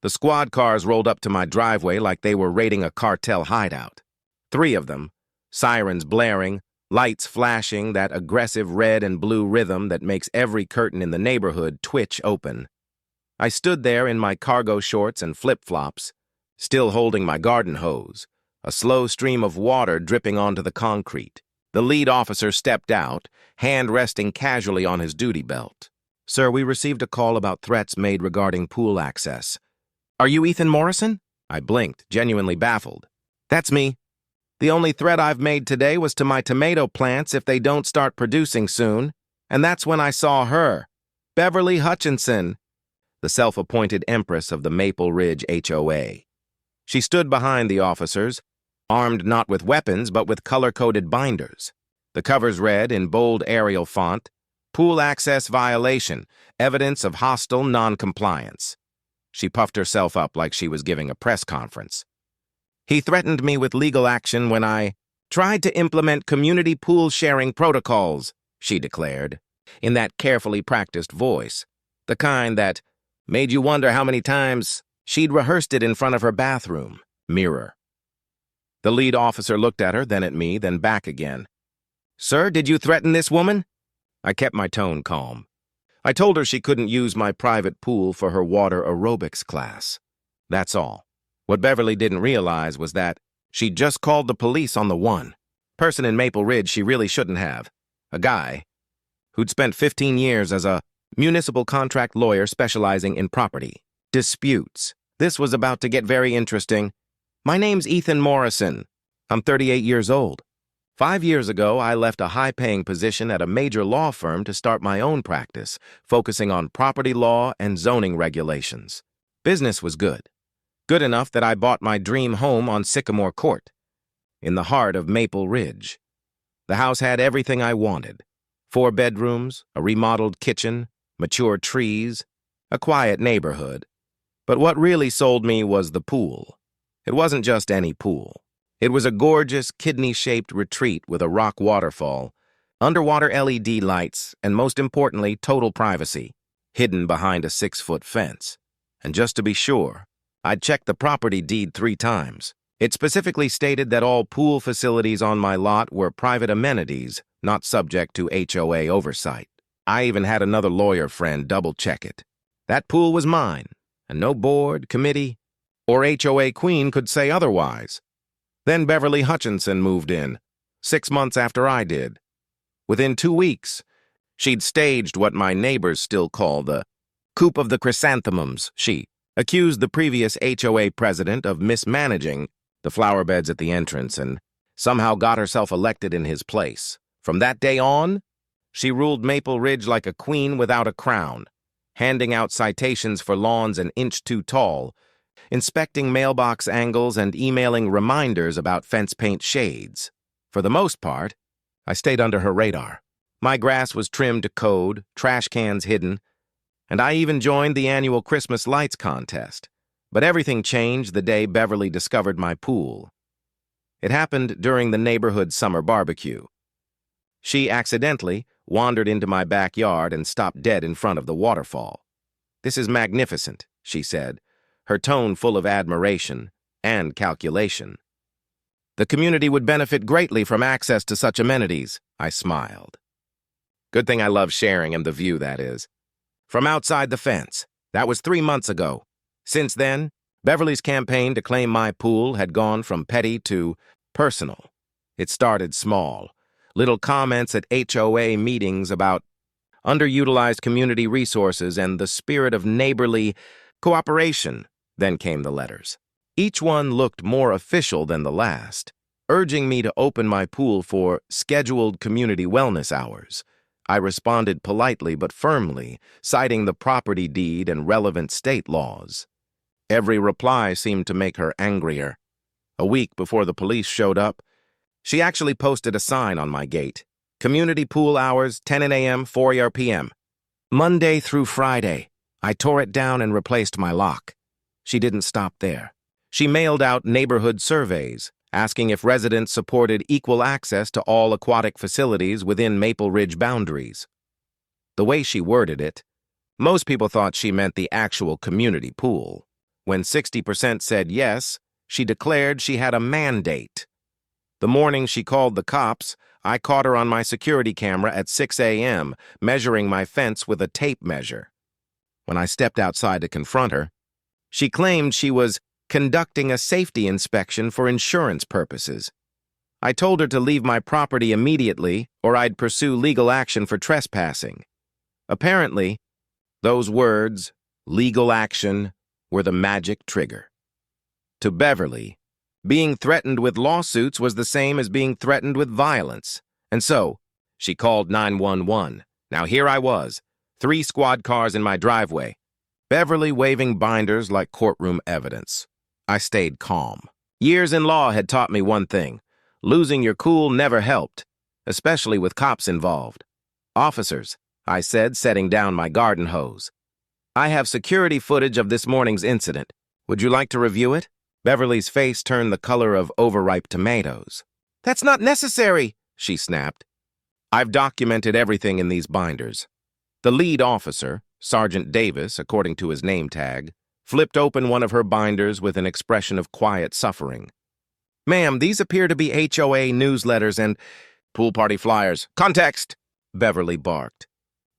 The squad cars rolled up to my driveway like they were raiding a cartel hideout. 3 of them, sirens blaring, lights flashing, that aggressive red and blue rhythm that makes every curtain in the neighborhood twitch open. I stood there in my cargo shorts and flip-flops, still holding my garden hose, a slow stream of water dripping onto the concrete. The lead officer stepped out, hand resting casually on his duty belt. "Sir, we received a call about threats made regarding pool access." "Are you Ethan Morrison?" I blinked, genuinely baffled. "That's me. The only threat I've made today was to my tomato plants if they don't start producing soon, and that's when I saw her, Beverly Hutchinson, the self-appointed empress of the Maple Ridge HOA. She stood behind the officers, armed not with weapons but with color-coded binders. The covers read in bold Arial font, "Pool access violation, evidence of hostile non-compliance." She puffed herself up like she was giving a press conference. "He threatened me with legal action when I tried to implement community pool sharing protocols," she declared, in that carefully practiced voice, the kind that made you wonder how many times she'd rehearsed it in front of her bathroom mirror. The lead officer looked at her, then at me, then back again. "Sir, did you threaten this woman?" I kept my tone calm. I told her she couldn't use my private pool for her water aerobics class. That's all. What Beverly didn't realize was that she'd just called the police on the one person in Maple Ridge she really shouldn't have, a guy who'd spent 15 years as a municipal contract lawyer specializing in property disputes. This was about to get very interesting. "My name's Ethan Morrison. I'm 38 years old. 5 years ago, I left a high-paying position at a major law firm to start my own practice, focusing on property law and zoning regulations. Business was good. Good enough that I bought my dream home on Sycamore Court, in the heart of Maple Ridge. The house had everything I wanted: 4 bedrooms, a remodeled kitchen, mature trees, a quiet neighborhood. But what really sold me was the pool. It wasn't just any pool. It was a gorgeous, kidney-shaped retreat with a rock waterfall, underwater LED lights, and most importantly, total privacy, hidden behind a 6-foot fence. And just to be sure, I'd checked the property deed 3 times. It specifically stated that all pool facilities on my lot were private amenities, not subject to HOA oversight. I even had another lawyer friend double-check it. That pool was mine, and no board, committee, or HOA queen could say otherwise. Then Beverly Hutchinson moved in, 6 months after I did. Within 2 weeks, she'd staged what my neighbors still call the coup of the chrysanthemums. She accused the previous HOA president of mismanaging the flower beds at the entrance and somehow got herself elected in his place. From that day on, she ruled Maple Ridge like a queen without a crown, handing out citations for lawns an inch too tall, inspecting mailbox angles and emailing reminders about fence paint shades. For the most part, I stayed under her radar. My grass was trimmed to code, trash cans hidden, and I even joined the annual Christmas lights contest. But everything changed the day Beverly discovered my pool. It happened during the neighborhood summer barbecue. She accidentally wandered into my backyard and stopped dead in front of the waterfall. "This is magnificent," she said, her tone full of admiration and calculation. "The community would benefit greatly from access to such amenities," I smiled. Good thing I love sharing, and the view, that is. From outside the fence. That was 3 months ago. Since then, Beverly's campaign to claim my pool had gone from petty to personal. It started small. Little comments at HOA meetings about underutilized community resources and the spirit of neighborly cooperation. Then came the letters. Each one looked more official than the last, urging me to open my pool for scheduled community wellness hours. I responded politely but firmly, citing the property deed and relevant state laws. Every reply seemed to make her angrier. A week before the police showed up, she actually posted a sign on my gate. "Community pool hours, 10 a.m., 4 p.m. Monday through Friday." I tore it down and replaced my lock. She didn't stop there. She mailed out neighborhood surveys, asking if residents supported equal access to all aquatic facilities within Maple Ridge boundaries. The way she worded it, most people thought she meant the actual community pool. When 60% said yes, she declared she had a mandate. The morning she called the cops, I caught her on my security camera at 6 a.m., measuring my fence with a tape measure. When I stepped outside to confront her, she claimed she was conducting a safety inspection for insurance purposes. I told her to leave my property immediately or I'd pursue legal action for trespassing. Apparently, those words, legal action, were the magic trigger. To Beverly, being threatened with lawsuits was the same as being threatened with violence. And so, she called 911. Now here I was, 3 squad cars in my driveway, Beverly waving binders like courtroom evidence. I stayed calm. Years in law had taught me one thing. Losing your cool never helped, especially with cops involved. "Officers," I said, setting down my garden hose, "I have security footage of this morning's incident. Would you like to review it?" Beverly's face turned the color of overripe tomatoes. "That's not necessary," she snapped. "I've documented everything in these binders." The lead officer, Sergeant Davis, according to his name tag, flipped open one of her binders with an expression of quiet suffering. "Ma'am, these appear to be HOA newsletters and pool party flyers. Context!" Beverly barked.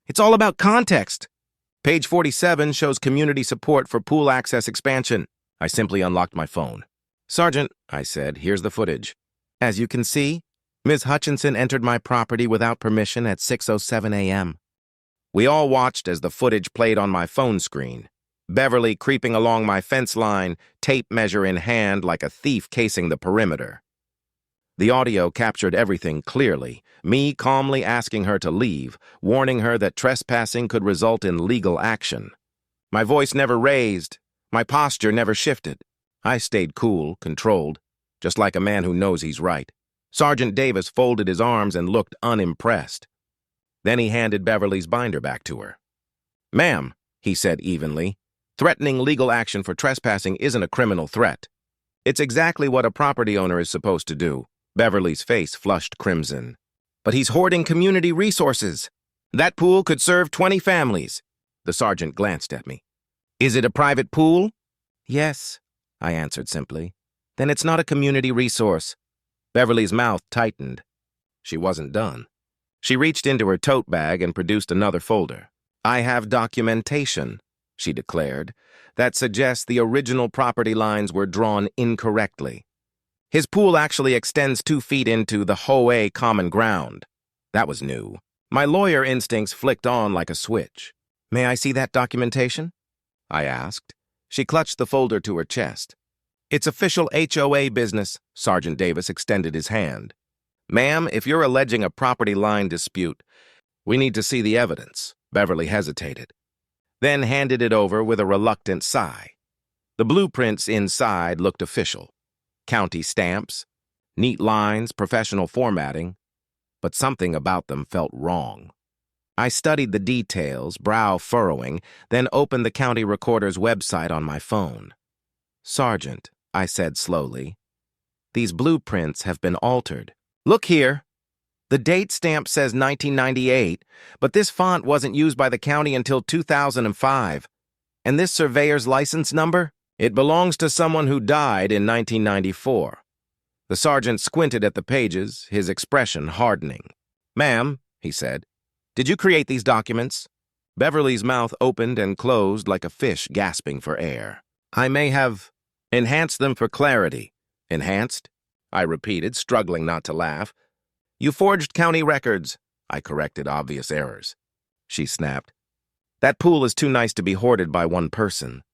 "It's all about context. Page 47 shows community support for pool access expansion." I simply unlocked my phone. "Sergeant," I said, "here's the footage. As you can see, Ms. Hutchinson entered my property without permission at 6:07 a.m. We all watched as the footage played on my phone screen. Beverly creeping along my fence line, tape measure in hand like a thief casing the perimeter. The audio captured everything clearly, me calmly asking her to leave, warning her that trespassing could result in legal action. My voice never raised, my posture never shifted. I stayed cool, controlled, just like a man who knows he's right. Sergeant Davis folded his arms and looked unimpressed. Then he handed Beverly's binder back to her. "Ma'am," he said evenly, "threatening legal action for trespassing isn't a criminal threat. It's exactly what a property owner is supposed to do." Beverly's face flushed crimson. "But he's hoarding community resources. That pool could serve 20 families." The sergeant glanced at me. "Is it a private pool?" "Yes," I answered simply. "Then it's not a community resource." Beverly's mouth tightened. She wasn't done. She reached into her tote bag and produced another folder. "I have documentation," she declared, "that suggests the original property lines were drawn incorrectly. His pool actually extends 2 feet into the HOA common ground." That was new. My lawyer instincts flicked on like a switch. "May I see that documentation?" I asked. She clutched the folder to her chest. "It's official HOA business." Sergeant Davis extended his hand. "Ma'am, if you're alleging a property line dispute, we need to see the evidence." Beverly hesitated, then handed it over with a reluctant sigh. The blueprints inside looked official. County stamps, neat lines, professional formatting, but something about them felt wrong. I studied the details, brow furrowing, then opened the county recorder's website on my phone. "Sergeant," I said slowly, "these blueprints have been altered. Look here. The date stamp says 1998, but this font wasn't used by the county until 2005. And this surveyor's license number? It belongs to someone who died in 1994. The sergeant squinted at the pages, his expression hardening. "Ma'am," he said, "did you create these documents?" Beverly's mouth opened and closed like a fish gasping for air. "I may have enhanced them for clarity." "Enhanced?" I repeated, struggling not to laugh. "You forged county records." I corrected obvious errors. She snapped. "That pool is too nice to be hoarded by one person."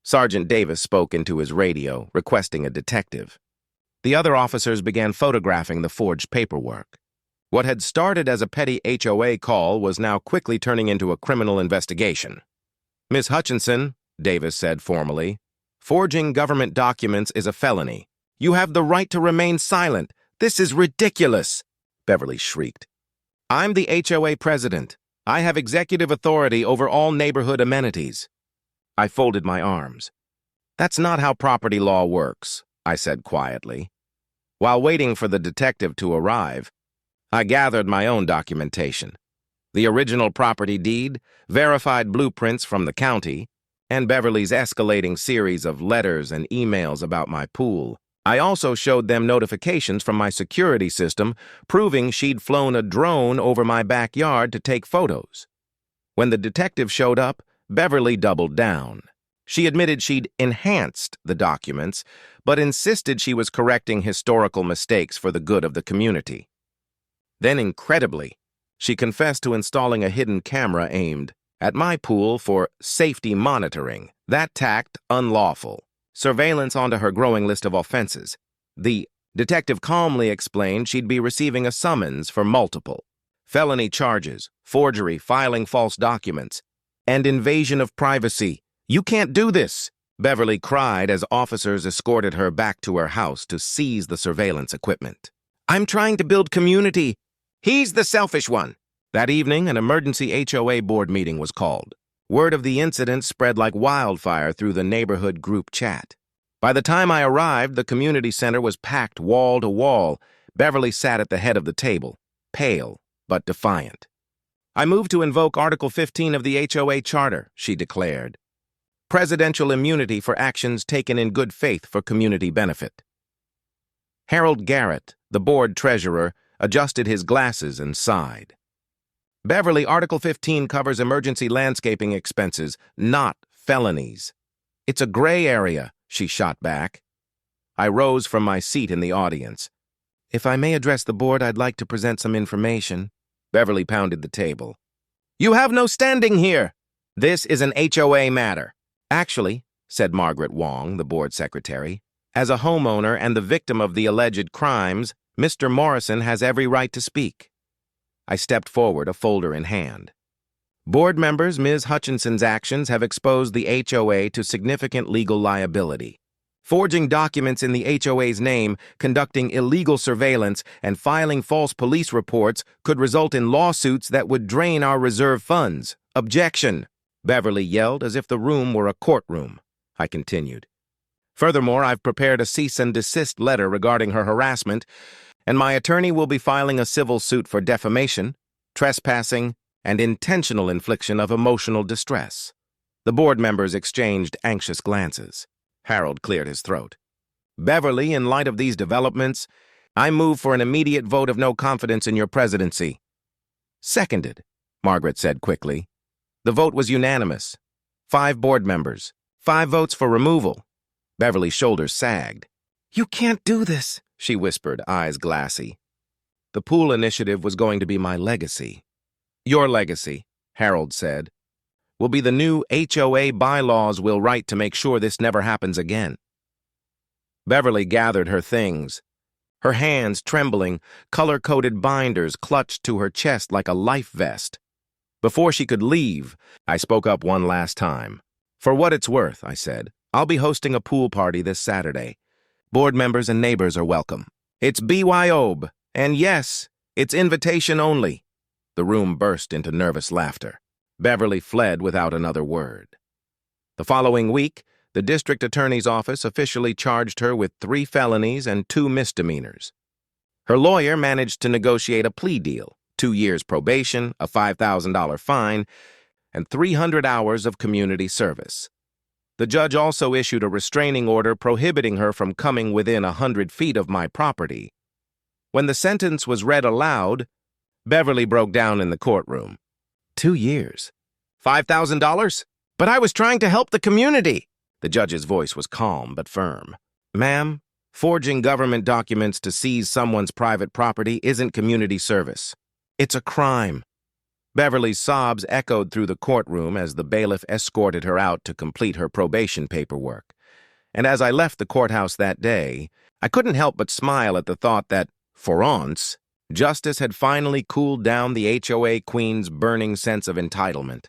Sergeant Davis spoke into his radio, requesting a detective. The other officers began photographing the forged paperwork. What had started as a petty HOA call was now quickly turning into a criminal investigation. "Miss Hutchinson," Davis said formally, "forging government documents is a felony. You have the right to remain silent. This is ridiculous," Beverly shrieked. "I'm the HOA president. I have executive authority over all neighborhood amenities." I folded my arms. "That's not how property law works," I said quietly. While waiting for the detective to arrive, I gathered my own documentation. The original property deed, verified blueprints from the county, and Beverly's escalating series of letters and emails about my pool. I also showed them notifications from my security system proving she'd flown a drone over my backyard to take photos. When the detective showed up, Beverly doubled down. She admitted she'd enhanced the documents, but insisted she was correcting historical mistakes for the good of the community. Then, incredibly, she confessed to installing a hidden camera aimed at my pool for safety monitoring. That tacked unlawful surveillance onto her growing list of offenses. The detective calmly explained she'd be receiving a summons for multiple felony charges, forgery, filing false documents, and invasion of privacy. "You can't do this," Beverly cried as officers escorted her back to her house to seize the surveillance equipment. "I'm trying to build community. He's the selfish one." That evening, an emergency HOA board meeting was called. Word of the incident spread like wildfire through the neighborhood group chat. By the time I arrived, the community center was packed wall to wall. Beverly sat at the head of the table, pale but defiant. "I move to invoke Article 15 of the HOA Charter," she declared. "Presidential immunity for actions taken in good faith for community benefit." Harold Garrett, the board treasurer, adjusted his glasses and sighed. "Beverly, Article 15 covers emergency landscaping expenses, not felonies." "It's a gray area," she shot back. I rose from my seat in the audience. "If I may address the board, I'd like to present some information." Beverly pounded the table. "You have no standing here. This is an HOA matter." "Actually," said Margaret Wong, the board secretary, "as a homeowner and the victim of the alleged crimes, Mr. Morrison has every right to speak." I stepped forward, a folder in hand. "Board members, Ms. Hutchinson's actions have exposed the HOA to significant legal liability. Forging documents in the HOA's name, conducting illegal surveillance, and filing false police reports could result in lawsuits that would drain our reserve funds. Objection!" Beverly yelled as if the room were a courtroom. I continued. "Furthermore, I've prepared a cease and desist letter regarding her harassment, and my attorney will be filing a civil suit for defamation, trespassing, and intentional infliction of emotional distress." The board members exchanged anxious glances. Harold cleared his throat. "Beverly, in light of these developments, I move for an immediate vote of no confidence in your presidency." "Seconded," Margaret said quickly. The vote was unanimous. 5 board members, 5 votes for removal. Beverly's shoulders sagged. "You can't do this," she whispered, eyes glassy. The pool initiative was going to be my legacy. "Your legacy," Harold said, "will be the new HOA bylaws we'll write to make sure this never happens again." Beverly gathered her things. Her hands trembling, color-coded binders clutched to her chest like a life vest. Before she could leave, I spoke up one last time. "For what it's worth," I said, "I'll be hosting a pool party this Saturday. Board members and neighbors are welcome. It's BYOB, and yes, it's invitation only." The room burst into nervous laughter. Beverly fled without another word. The following week, the district attorney's office officially charged her with 3 felonies and 2 misdemeanors. Her lawyer managed to negotiate a plea deal, 2 years probation, a $5,000 fine, and 300 hours of community service. The judge also issued a restraining order prohibiting her from coming within 100 feet of my property. When the sentence was read aloud, Beverly broke down in the courtroom. 2 years. $5,000? But I was trying to help the community. The judge's voice was calm but firm. "Ma'am, forging government documents to seize someone's private property isn't community service. It's a crime." Beverly's sobs echoed through the courtroom as the bailiff escorted her out to complete her probation paperwork. And as I left the courthouse that day, I couldn't help but smile at the thought that, for once, justice had finally cooled down the HOA queen's burning sense of entitlement.